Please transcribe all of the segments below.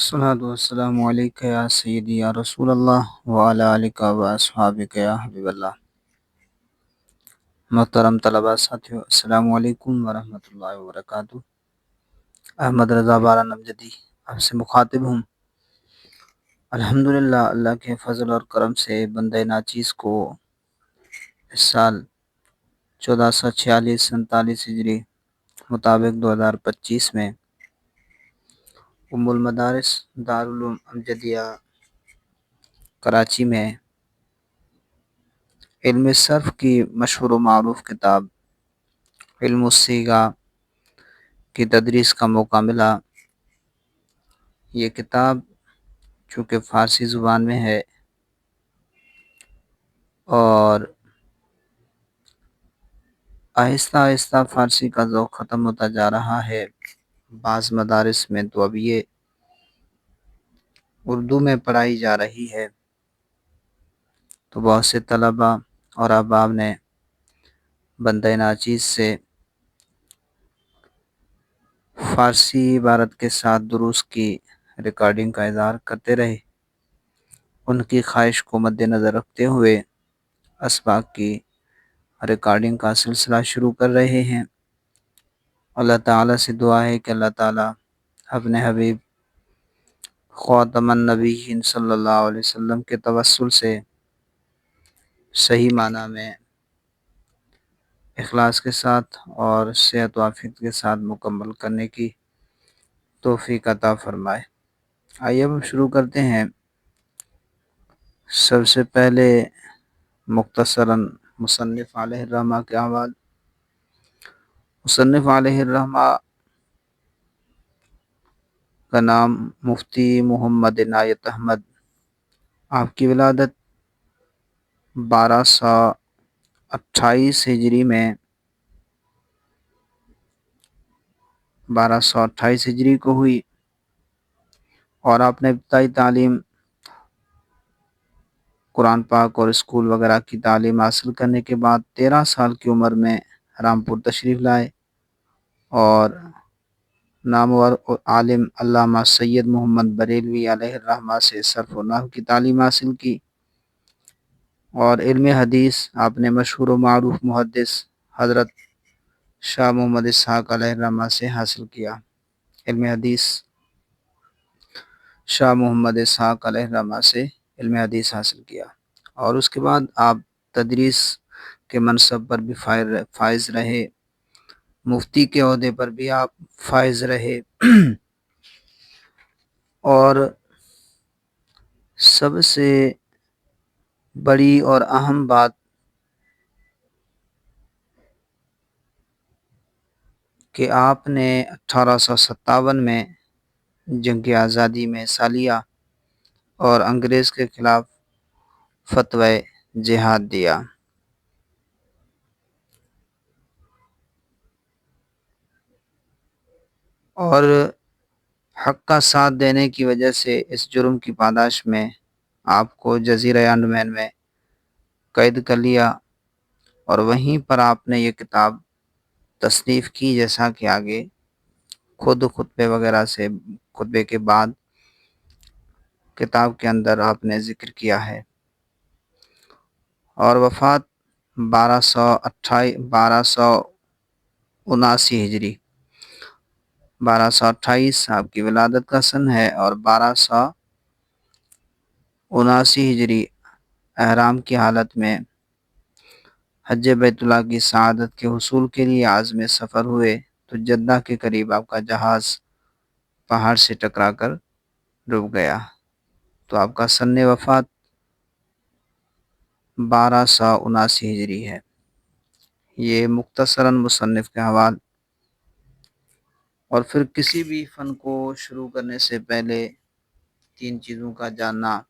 الصلاۃ والسلام علیکہ یا سیدی یا رسول اللہ وعلی آلک و اصحابک یا حبیب اللہ۔ محترم طلباء ساتھیو، السلام علیکم ورحمۃ اللہ وبرکاتہ۔ احمد رضا بارہ نمجدی آپ سے مخاطب ہوں۔ الحمدللہ، اللہ کے فضل اور کرم سے بندہ ناچیز کو اس سال 1446 ہجری مطابق 2025 میں ام المدارس دارالعلوم امجدیہ کراچی میں علم صرف کی مشہور و معروف کتاب علم الصیغہ کی تدریس کا موقع ملا۔ یہ کتاب چونکہ فارسی زبان میں ہے اور آہستہ آہستہ فارسی کا ذوق ختم ہوتا جا رہا ہے، بعض مدارس میں تو اب یہ اردو میں پڑھائی جا رہی ہے، تو بہت سے طلباء اور احباب نے بندہ ناچیز سے فارسی عبارت کے ساتھ دروس کی ریکارڈنگ کا اظہار کرتے رہے۔ ان کی خواہش کو مد نظر رکھتے ہوئے اسباق کی ریکارڈنگ کا سلسلہ شروع کر رہے ہیں۔ اللہ تعالیٰ سے دعا ہے کہ اللہ تعالیٰ اپنے حبیب خاتم النبیین صلی اللہ علیہ وسلم کے توسل سے صحیح معنی میں اخلاص کے ساتھ اور صحت و عافیت کے ساتھ مکمل کرنے کی توفیق عطا فرمائے۔ آئیے اب شروع کرتے ہیں۔ سب سے پہلے مختصراً مصنف علیہ الرحمہ کے احوال۔ مصنف علیہ الرحمہ کا نام مفتی محمد عنایت احمد، آپ کی ولادت 1228 ہجری کو ہوئی، اور آپ نے ابتدائی تعلیم قرآن پاک اور اسکول وغیرہ کی تعلیم حاصل کرنے کے بعد 13 سال کی عمر میں رامپور تشریف لائے اور نامور عالم علامہ سید محمد بریلوی علیہ الرحمہ سے صرف و نحو کی تعلیم حاصل کی، اور علم حدیث آپ نے مشہور و معروف محدث حضرت شاہ محمد اسحاق علیہ الرحمہ سے حاصل کیا۔ علم حدیث شاہ محمد اسحاق علیہ الرحمہ سے علم حدیث حاصل کیا، اور اس کے بعد آپ تدریس کے منصب پر بھی فائز رہے، مفتی کے عہدے پر بھی آپ فائز رہے، اور سب سے بڑی اور اہم بات کہ آپ نے 1857 میں جنگ آزادی میں حصہ لیا اور انگریز کے خلاف فتوی جہاد دیا۔ اور حق کا ساتھ دینے کی وجہ سے اس جرم کی پاداش میں آپ کو جزیرہ انڈمان میں قید کر لیا، اور وہیں پر آپ نے یہ کتاب تصنیف کی، جیسا کہ آگے خود خطبے وغیرہ سے خطبے کے بعد کتاب کے اندر آپ نے ذکر کیا ہے، اور وفات 1279 ہجری 1228 آپ کی ولادت کا سن ہے، اور 1279 ہجری احرام کی حالت میں حج بیت اللہ کی سعادت کے حصول کے لیے عازم سفر ہوئے تو جدہ کے قریب آپ کا جہاز پہاڑ سے ٹکرا کر ڈوب گیا، تو آپ کا سن وفات 1279 ہجری ہے۔ یہ مختصراً مصنف کے حوال۔ اور پھر کسی بھی فن کو شروع کرنے سے پہلے 3 چیزوں کا جاننا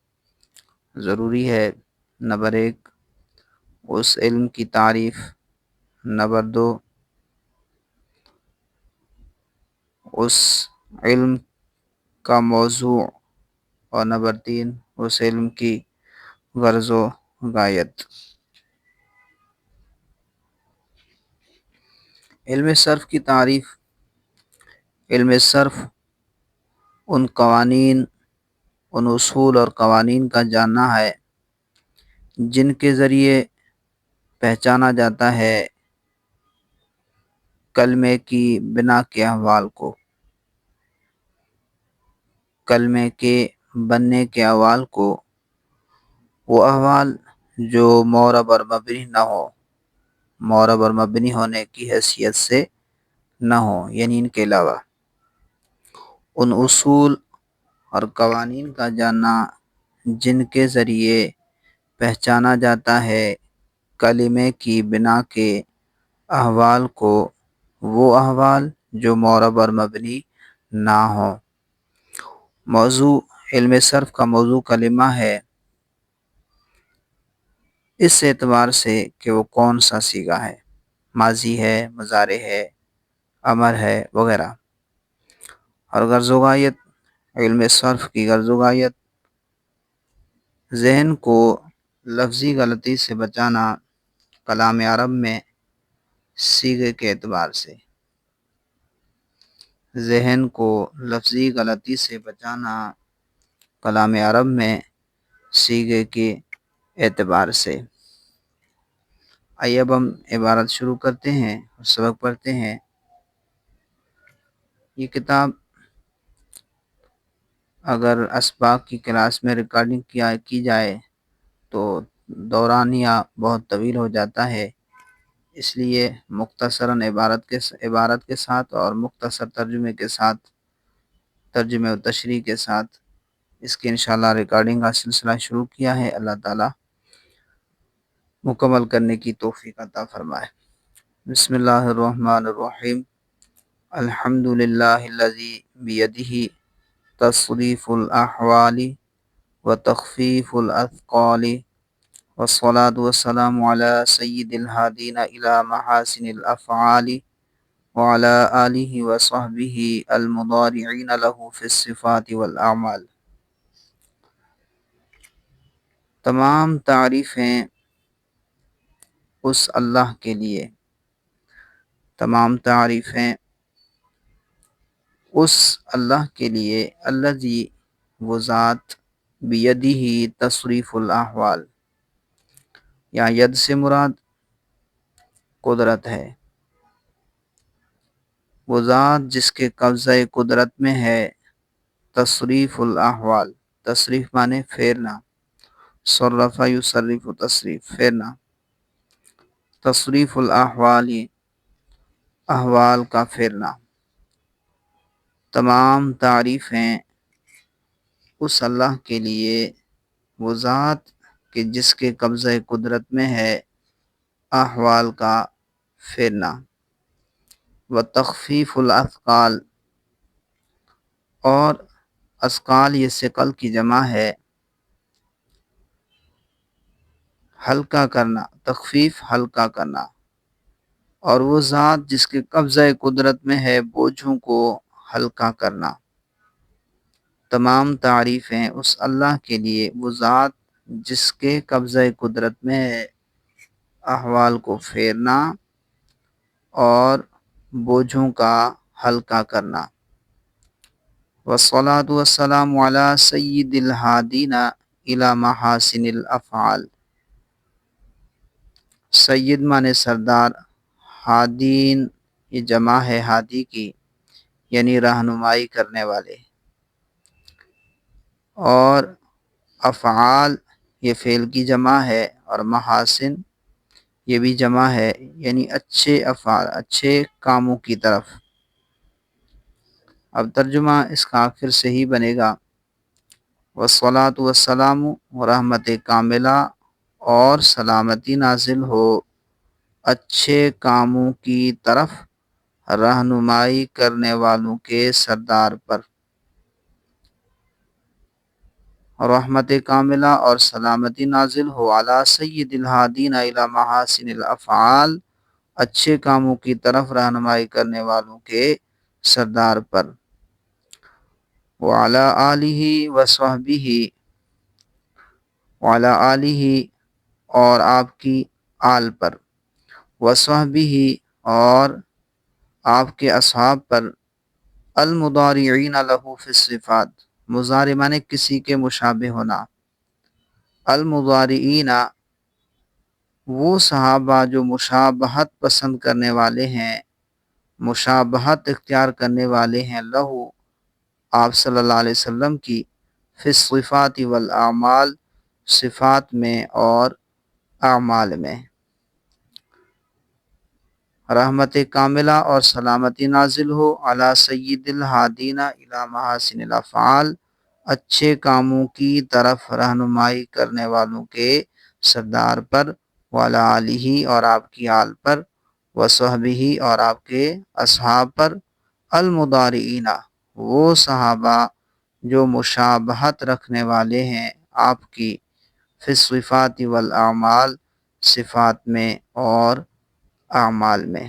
ضروری ہے۔ نمبر 1، اس علم کی تعریف، نمبر 2، اس علم کا موضوع، اور نمبر 3، اس علم کی غرض و غایت۔ علم صرف کی تعریف۔ علم صرف ان قوانین، ان اصول اور قوانین کا جاننا ہے جن کے ذریعے پہچانا جاتا ہے کلمے کی بنا کے احوال کو، کلمے کے بننے کے احوال کو، وہ احوال جو معرب اور مبنی نہ ہو، معرب اور مبنی ہونے کی حیثیت سے نہ ہو، یعنی ان کے علاوہ ان اصول اور قوانین کا جاننا جن کے ذریعے پہچانا جاتا ہے کلمے کی بنا کے احوال کو، وہ احوال جو معرب اور مبنی نہ ہوں۔ موضوع علم صرف کا موضوع کلمہ ہے اس اعتبار سے کہ وہ کون سا صیغہ ہے، ماضی ہے، مضارع ہے، امر ہے وغیرہ۔ اور غرض و غایت علم صرف کی غرض و غایت ذہن کو لفظی غلطی سے بچانا کلام عرب میں صیغے کے اعتبار سے، ذہن کو لفظی غلطی سے بچانا کلام عرب میں صیغے کے اعتبار سے۔ آئیے اب ہم عبارت شروع کرتے ہیں اور سبق پڑھتے ہیں۔ یہ کتاب اگر اسباق کی کلاس میں ریکارڈنگ کی جائے تو دورانیہ بہت طویل ہو جاتا ہے، اس لیے مختصراً عبارت کے ساتھ اور مختصر ترجمے کے ساتھ، ترجمے و تشریح کے ساتھ اس کی انشاءاللہ ریکارڈنگ کا سلسلہ شروع کیا ہے۔ اللہ تعالیٰ مکمل کرنے کی توفیق عطا فرمائے۔ بسم اللہ الرحمن الرحیم۔ الحمد للہ الذی بیدہ تصریف الاحوال و تخفیف الاثقال والصلاة والسلام علی سید الہادین الی محاسن الافعال وعلی آلہ وصحبہ المضارعین له فی الصفات والاعمال۔ تمام تعریفیں اس اللہ کے لیے، تمام تعریفیں اس اللہ کے لیے، الذی وہ ذات، بیدہ تصریف الاحوال، یہاں ید سے مراد قدرت ہے، وہ ذات جس کے قبضہ قدرت میں ہے تصریف الاحوال، تصریف معنی پھیرنا، صرف یصرف تصریف پھیرنا، تصریف الاحوال احوال کا پھیرنا۔ تمام تعریفیں اس اللہ کے لیے، وہ ذات کہ جس کے قبضہ قدرت میں ہے احوال کا پھیرنا، و تخفیف الاثقال، اور اثقال یہ ثقل کی جمع ہے، ہلکا کرنا، تخفیف ہلکا کرنا، اور وہ ذات جس کے قبضہ قدرت میں ہے بوجھوں کو ہلکا کرنا۔ تمام تعریفیں اس اللہ کے لیے، وہ ذات جس کے قبضہ قدرت میں ہے احوال کو پھیرنا اور بوجھوں کا ہلکا کرنا۔ والصلاة والسلام علی سید الہادین الی محاسن الافعال۔ سید معنی سردار، ہادین یہ جمع ہے ہادی کی، یعنی رہنمائی کرنے والے، اور افعال یہ فعل کی جمع ہے، اور محاسن یہ بھی جمع ہے، یعنی اچھے افعال، اچھے کاموں کی طرف۔ اب ترجمہ اس کا آخر سے ہی بنے گا، والصلاة والسلام، رحمت کاملہ اور سلامتی نازل ہو اچھے کاموں کی طرف رہنمائی کرنے والوں کے سردار پر، رحمت کاملہ اور سلامتی نازل ہو علی سید الہادین الی محاسن الافعال، اچھے کاموں کی طرف رہنمائی کرنے والوں کے سردار پر، وعلی آلہ وصحبہ، وعلی آلہ اور آپ کی آل پر، وصحبہ اور آپ کے اصحاب پر، المضارعین لہو فی الصفات، مضارع مانے کسی کے مشابہ ہونا، المضارعین وہ صحابہ جو مشابہت پسند کرنے والے ہیں، مشابہت اختیار کرنے والے ہیں، لہو آپ صلی اللہ علیہ وسلم کی، فی الصفات والاعمال صفات میں اور اعمال میں، رحمت کاملہ اور سلامتی نازل ہو علی سید الہادین الی محاسن الافعال، اچھے کاموں کی طرف رہنمائی کرنے والوں کے سردار پر، وعلی آلہ اور آپ کی آل پر، وصحبہ اور آپ کے اصحاب پر، المضارعین وہ صحابہ جو مشابہت رکھنے والے ہیں آپ کی، فی الصفات والاعمال صفات میں اور اعمال میں۔